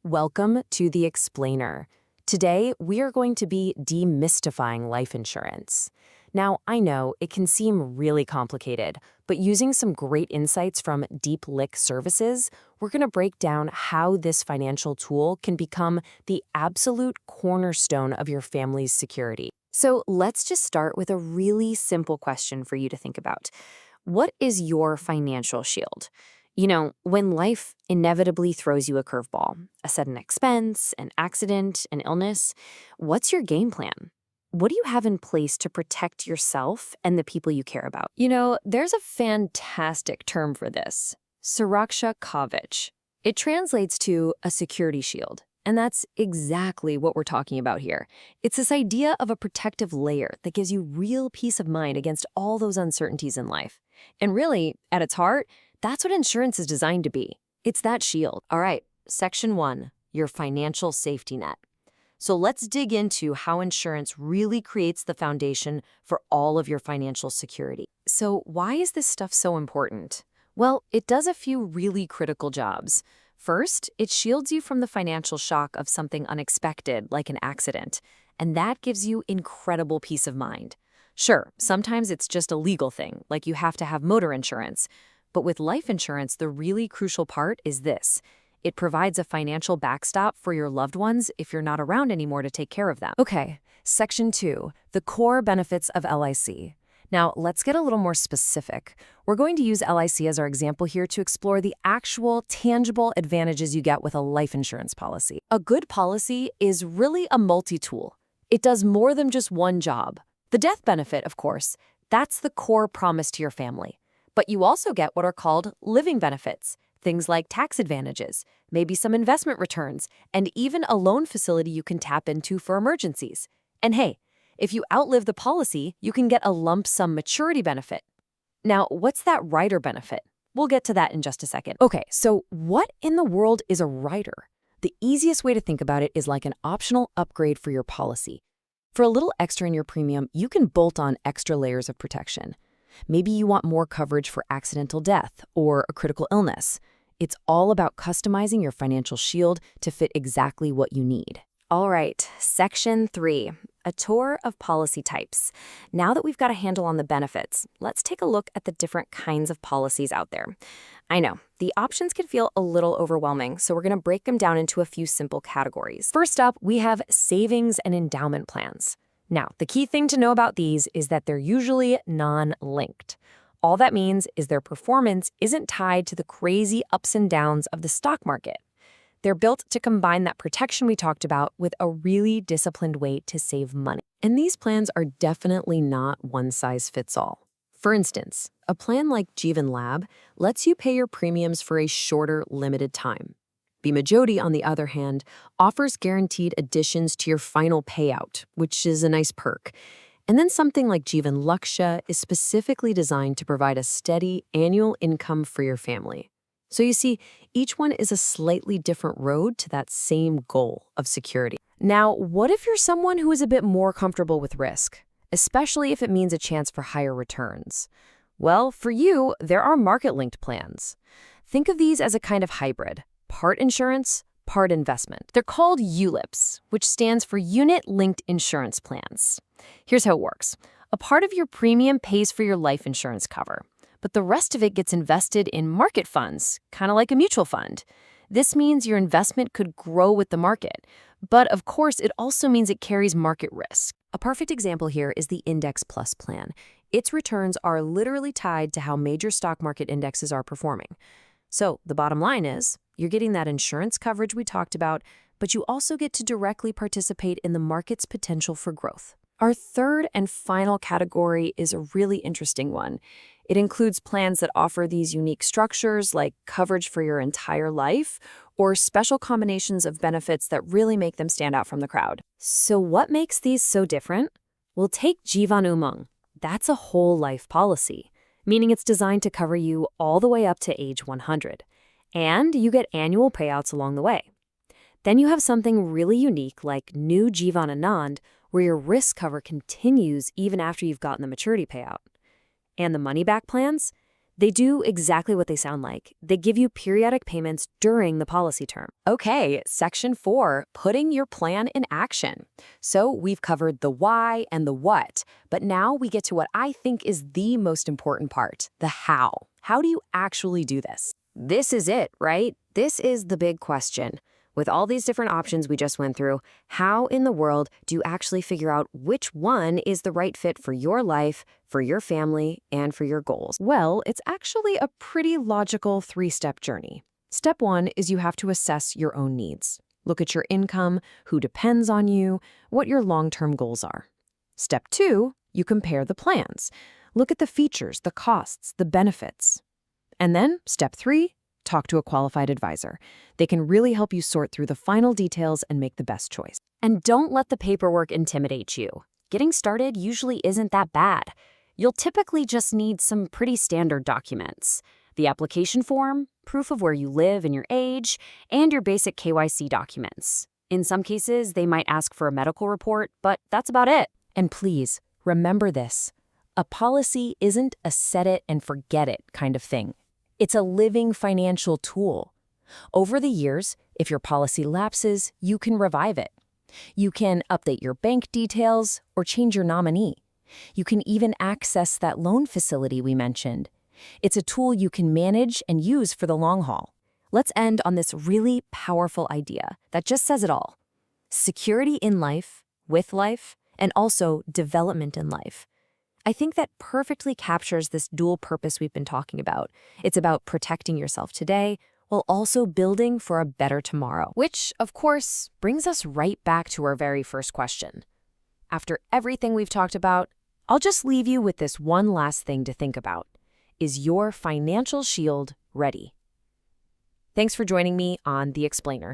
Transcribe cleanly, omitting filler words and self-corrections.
Welcome to The Explainer. Today, we are going to be demystifying life insurance. Now, I know it can seem really complicated, but using some great insights from Deep Lick Services, we're going to break down how this financial tool can become the absolute cornerstone of your family's security. So let's just start with a really simple question for you to think about. What is your financial shield? When life inevitably throws you a curveball, a sudden expense, an accident, an illness, what's your game plan? What do you have in place to protect yourself and the people you care about? There's a fantastic term for this, Suraksha Kavach. It translates to a security shield, and that's exactly what we're talking about here. It's this idea of a protective layer that gives you real peace of mind against all those uncertainties in life. And really, at its heart, that's what insurance is designed to be. It's that shield. All right, Section 1, your financial safety net. So let's dig into how insurance really creates the foundation for all of your financial security. So why is this stuff so important? Well, it does a few really critical jobs. First, it shields you from the financial shock of something unexpected, like an accident, and that gives you incredible peace of mind. Sure, sometimes it's just a legal thing, like you have to have motor insurance. But with life insurance, the really crucial part is this. It provides a financial backstop for your loved ones if you're not around anymore to take care of them. Okay, Section 2, the core benefits of LIC. Now, let's get a little more specific. We're going to use LIC as our example here to explore the actual, tangible advantages you get with a life insurance policy. A good policy is really a multi-tool. It does more than just one job. The death benefit, of course, that's the core promise to your family. But you also get what are called living benefits, things like tax advantages, maybe some investment returns, and even a loan facility you can tap into for emergencies. And hey, if you outlive the policy, you can get a lump sum maturity benefit. Now, what's that rider benefit? We'll get to that in just a second. Okay, so what in the world is a rider? The easiest way to think about it is like an optional upgrade for your policy. For a little extra in your premium, you can bolt on extra layers of protection. Maybe you want more coverage for accidental death or a critical illness. It's all about customizing your financial shield to fit exactly what you need. All right, Section 3, a tour of policy types. Now that we've got a handle on the benefits, let's take a look at the different kinds of policies out there. I know, the options can feel a little overwhelming, so we're going to break them down into a few simple categories. First up, we have savings and endowment plans. Now, the key thing to know about these is that they're usually non-linked. All that means is their performance isn't tied to the crazy ups and downs of the stock market. They're built to combine that protection we talked about with a really disciplined way to save money. And these plans are definitely not one size fits all. For instance, a plan like Jeevan Lab lets you pay your premiums for a shorter, limited time. Bima Jyoti, on the other hand, offers guaranteed additions to your final payout, which is a nice perk. And then something like Jeevan Laksha is specifically designed to provide a steady annual income for your family. So you see, each one is a slightly different road to that same goal of security. Now, what if you're someone who is a bit more comfortable with risk, especially if it means a chance for higher returns? Well, for you, there are market-linked plans. Think of these as a kind of hybrid. Part insurance, part investment. They're called ULIPs, which stands for Unit-Linked Insurance Plans. Here's how it works. A part of your premium pays for your life insurance cover, but the rest of it gets invested in market funds, kind of like a mutual fund. This means your investment could grow with the market, but of course, it also means it carries market risk. A perfect example here is the Index Plus plan. Its returns are literally tied to how major stock market indexes are performing. So the bottom line is, you're getting that insurance coverage we talked about, but you also get to directly participate in the market's potential for growth. Our third and final category is a really interesting one. It includes plans that offer these unique structures like coverage for your entire life or special combinations of benefits that really make them stand out from the crowd. So what makes these so different? Well, take Jeevan Umang. That's a whole life policy, meaning it's designed to cover you all the way up to age 100. And you get annual payouts along the way. Then you have something really unique like New Jeevan Anand, where your risk cover continues even after you've gotten the maturity payout. And the money-back plans? They do exactly what they sound like. They give you periodic payments during the policy term. Okay, Section 4, putting your plan in action. So we've covered the why and the what, but now we get to what I think is the most important part, the how. How do you actually do this? This is it, right? This is the big question. With all these different options we just went through, how in the world do you actually figure out which one is the right fit for your life, for your family, and for your goals? Well, it's actually a pretty logical three-step journey. Step 1 is you have to assess your own needs. Look at your income, who depends on you, what your long-term goals are. Step 2, you compare the plans. Look at the features, the costs, the benefits. And then, step 3, talk to a qualified advisor. They can really help you sort through the final details and make the best choice. And don't let the paperwork intimidate you. Getting started usually isn't that bad. You'll typically just need some pretty standard documents: the application form, proof of where you live and your age, and your basic KYC documents. In some cases, they might ask for a medical report, but that's about it. And please, remember this. A policy isn't a set it and forget it kind of thing. It's a living financial tool. Over the years, if your policy lapses, you can revive it. You can update your bank details or change your nominee. You can even access that loan facility we mentioned. It's a tool you can manage and use for the long haul. Let's end on this really powerful idea that just says it all. Security in life, with life, and also development in life. I think that perfectly captures this dual purpose we've been talking about. It's about protecting yourself today while also building for a better tomorrow. Which, of course, brings us right back to our very first question. After everything we've talked about, I'll just leave you with this one last thing to think about. Is your financial shield ready? Thanks for joining me on The Explainer.